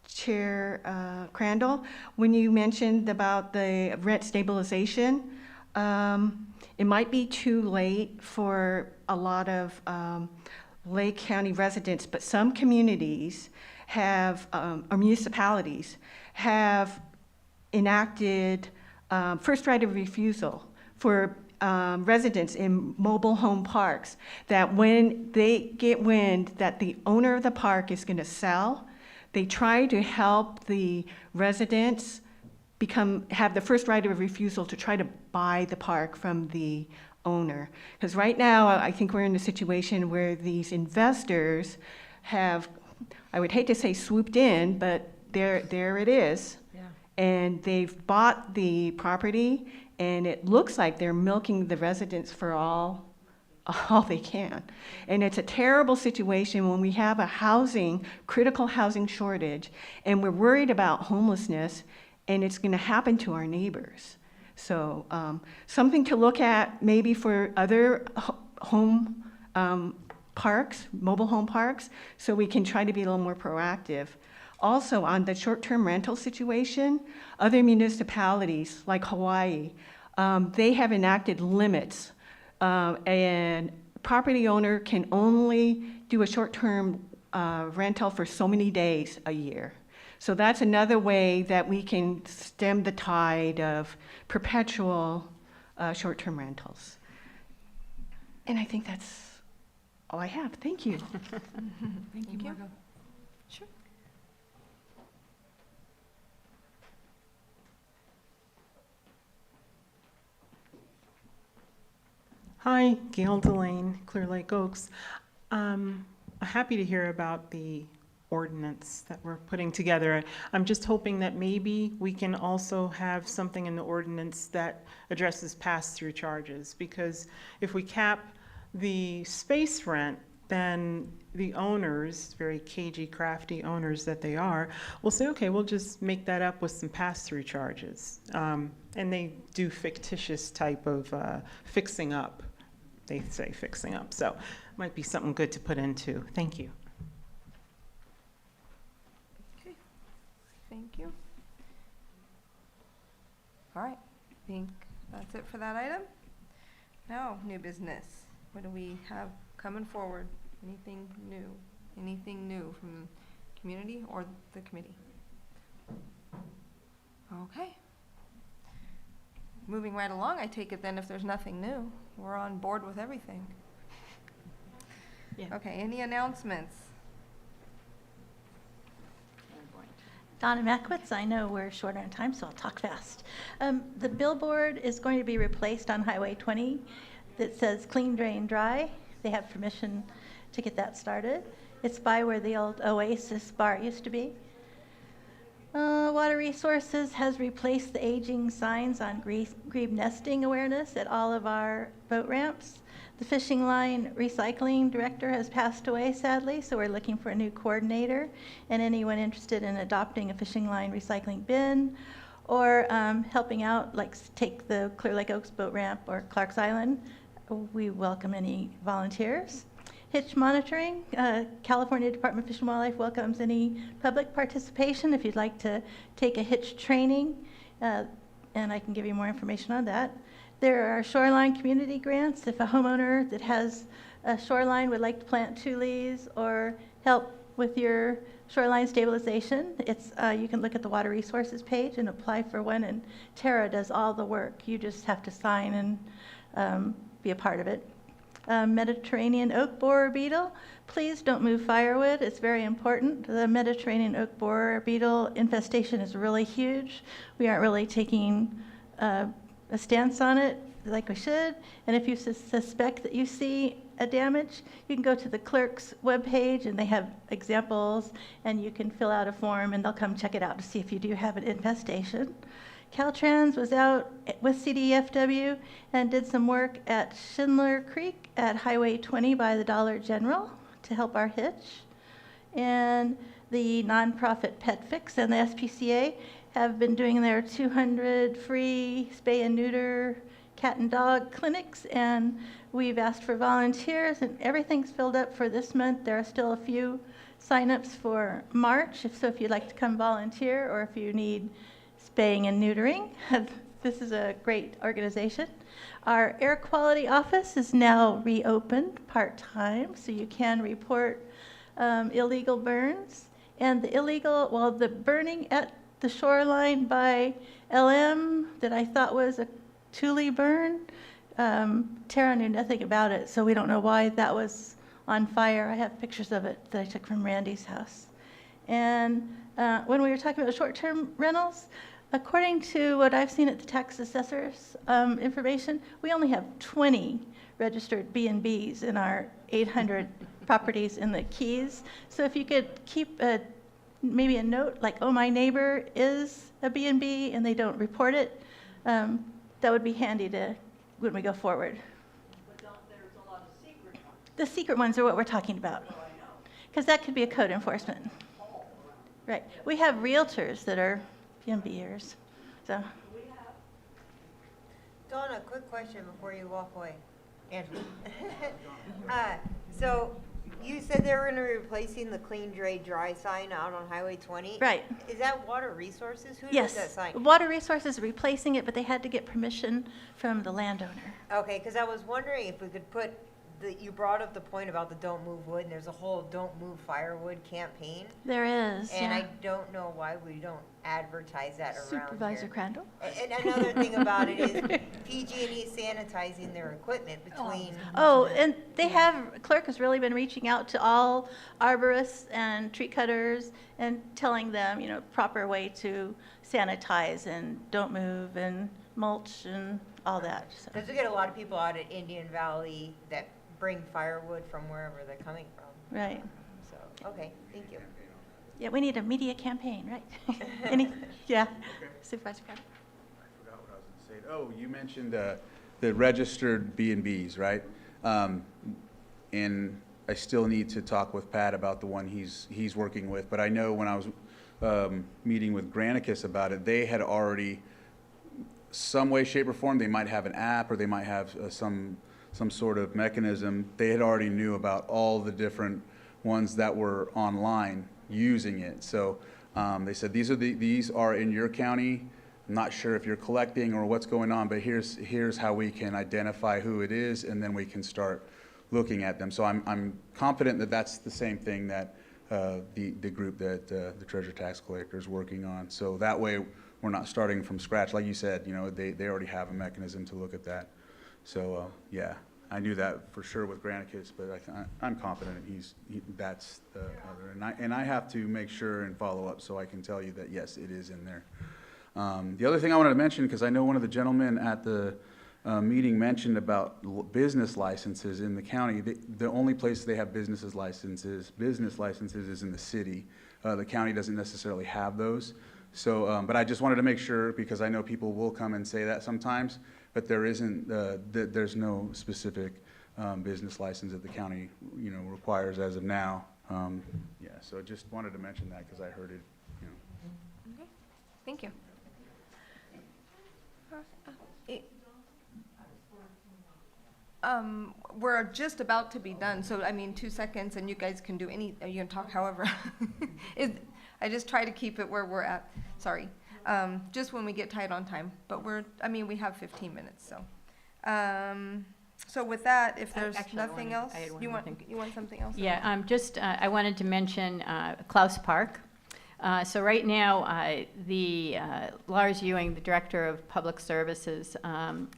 Chair Crandall. When you mentioned about the rent stabilization, it might be too late for a lot of Lake County residents, but some communities have, or municipalities, have enacted first right of refusal for residents in mobile home parks, that when they get wind that the owner of the park is going to sell, they try to help the residents have the first right of refusal to try to buy the park from the owner. Because right now, I think we're in a situation where these investors have, I would hate to say swooped in, but there it is. Yeah. And they've bought the property, and it looks like they're milking the residents for all they can. And it's a terrible situation when we have a critical housing shortage, and we're worried about homelessness, and it's going to happen to our neighbors. So something to look at maybe for other home parks, mobile home parks, so we can try to be a little more proactive. Also, on the short-term rental situation, other municipalities like Hawaii, they have enacted limits, and property owner can only do a short-term rental for so many days a year. So that's another way that we can stem the tide of perpetual short-term rentals. And I think that's all I have. Thank you. Thank you, Margot. Sure. Hi, Gail Delane, Clear Lake Oaks. I'm happy to hear about the ordinance that we're putting together. I'm just hoping that maybe we can also have something in the ordinance that addresses pass-through charges, because if we cap the space rent, then the owners, very cagey, crafty owners that they are, will say, okay, we'll just make that up with some pass-through charges. And they do fictitious type of fixing up. They say fixing up. So it might be something good to put into. Thank you. Okay. Thank you. All right. I think that's it for that item. Now, new business. What do we have coming forward? Anything new? Anything new from the community or the committee? Okay. Moving right along, I take it then if there's nothing new, we're on board with everything. Yeah. Okay, any announcements? Donna Mackwitz, I know we're short on time, so I'll talk fast. The billboard is going to be replaced on Highway 20 that says clean, drain, dry. They have permission to get that started. It's by where the old Oasis bar used to be. Water Resources has replaced the aging signs on grebe nesting awareness at all of our boat ramps. The fishing line recycling director has passed away, sadly, so we're looking for a new coordinator. And anyone interested in adopting a fishing line recycling bin or helping out, like take the Clear Lake Oaks boat ramp or Clark's Island, we welcome any volunteers. Hitch monitoring, California Department of Fish and Wildlife welcomes any public participation if you'd like to take a hitch training, and I can give you more information on that. There are shoreline community grants. If a homeowner that has a shoreline would like to plant tules or help with your shoreline stabilization, you can look at the Water Resources page and apply for one, and Tara does all the work. You just have to sign and be a part of it. Mediterranean oak borer beetle, please don't move firewood. It's very important. The Mediterranean oak borer beetle infestation is really huge. We aren't really taking a stance on it like we should. And if you suspect that you see a damage, you can go to the clerk's webpage and they have examples, and you can fill out a form and they'll come check it out to see if you do have an infestation. Caltrans was out with CDFW and did some work at Schindler Creek at Highway 20 by the Dollar General to help our hitch. And the nonprofit Pet Fix and the SPCA have been doing their 200 free spay and neuter cat and dog clinics, and we've asked for volunteers, and everything's filled up for this month. There are still a few signups for March, if you'd like to come volunteer, or if you need spaying and neutering. This is a great organization. Our air quality office is now reopened part-time, so you can report illegal burns. And the burning at the shoreline by LM that I thought was a Thule burn. Tara knew nothing about it, so we don't know why that was on fire. I have pictures of it that I took from Randy's house. And when we were talking about short-term rentals, according to what I've seen at the tax assessor's information, we only have 20 registered B&Bs in our 800 properties in the Keys. So if you could keep maybe a note like, oh, my neighbor is a B&B and they don't report it, that would be handy to when we go forward. But there's a lot of secret ones. The secret ones are what we're talking about. Because that could be a code enforcement. Right. We have realtors that are B&Bers. So. Donna, quick question before you walk away. Angela. So you said they were going to be replacing the clean, dry sign out on Highway 20? Right. Is that Water Resources? Who Yes. does that sign? Water Resources are replacing it, but they had to get permission from the landowner. Okay, because I was wondering if we could put, you brought up the point about the Don't Move Wood, and there's a whole Don't Move Firewood campaign. There is. And yeah. I don't know why we don't advertise that around Supervisor here. Crandall. And another thing about it is PG&E sanitizing their equipment between. Oh, and they have, clerk has really been reaching out to all arborists and tree cutters and telling them, proper way to sanitize and don't move and mulch and all that. So. Because we get a lot of people out at Indian Valley that bring firewood from wherever they're coming from. Right. So, okay, thank you. Yeah, we need a media campaign, right? Yeah. Supervisor Crandall. I forgot what I was going to say. Oh, you mentioned the registered B&Bs, right? And I still need to talk with Pat about the one he's working with. But I know when I was meeting with Granicus about it, they had already, some way, shape, or form, they might have an app or they might have some sort of mechanism. They had already knew about all the different ones that were online using it. So they said, these are in your county. I'm not sure if you're collecting or what's going on, but here's how we can identify who it is, and then we can start looking at them. So I'm confident that that's the same thing that the group that the Treasure Tax Collector is working on. So that way we're not starting from scratch. Like you said, they already have a mechanism to look at that. So yeah, I knew that for sure with Granicus, but I'm confident that's the other. And I have to make sure and follow up so I can tell you that yes, it is in there. The other thing I wanted to mention, because I know one of the gentlemen at the meeting mentioned about business licenses in the county. The only place they have business licenses is in the city. The county doesn't necessarily have those. So, but I just wanted to make sure, because I know people will come and say that sometimes, but there isn't, there's no specific business license that the county, requires as of now. Yeah, so I just wanted to mention that because I heard it, Okay, thank you. We're just about to be done, so 2 seconds, and you guys can do you can talk however. I just try to keep it where we're at. Sorry, just when we get tight on time. But we have 15 minutes, so. So with that, if there's Actually, nothing else, I had one you more want thing. something else? Yeah, I wanted to mention Klaus Park. So right now, Lars Ewing, the Director of Public Services,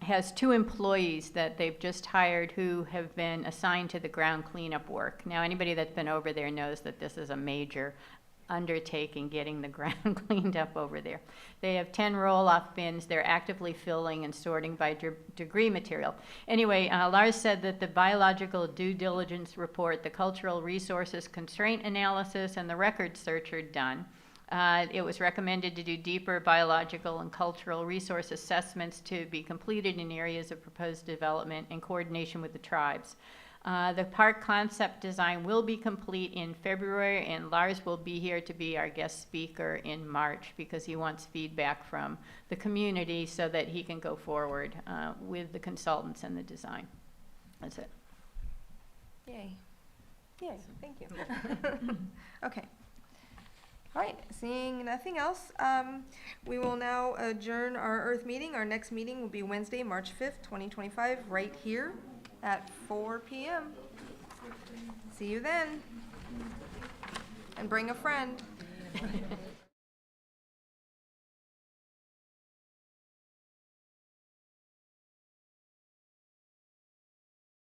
has 2 employees that they've just hired who have been assigned to the ground cleanup work. Now, anybody that's been over there knows that this is a major undertaking, getting the ground cleaned up over there. They have 10 roll-off bins. They're actively filling and sorting by degree material. Anyway, Lars said that the biological due diligence report, the cultural resources constraint analysis, and the record search are done. It was recommended to do deeper biological and cultural resource assessments to be completed in areas of proposed development in coordination with the tribes. The park concept design will be complete in February, and Lars will be here to be our guest speaker in March because he wants feedback from the community so that he can go forward with the consultants and the design. That's it. Yay. Yay, thank you. Okay. All right, seeing nothing else, we will now adjourn our Earth meeting. Our next meeting will be Wednesday, March 5th, 2025, right here at 4 p.m. See you then. And bring a friend.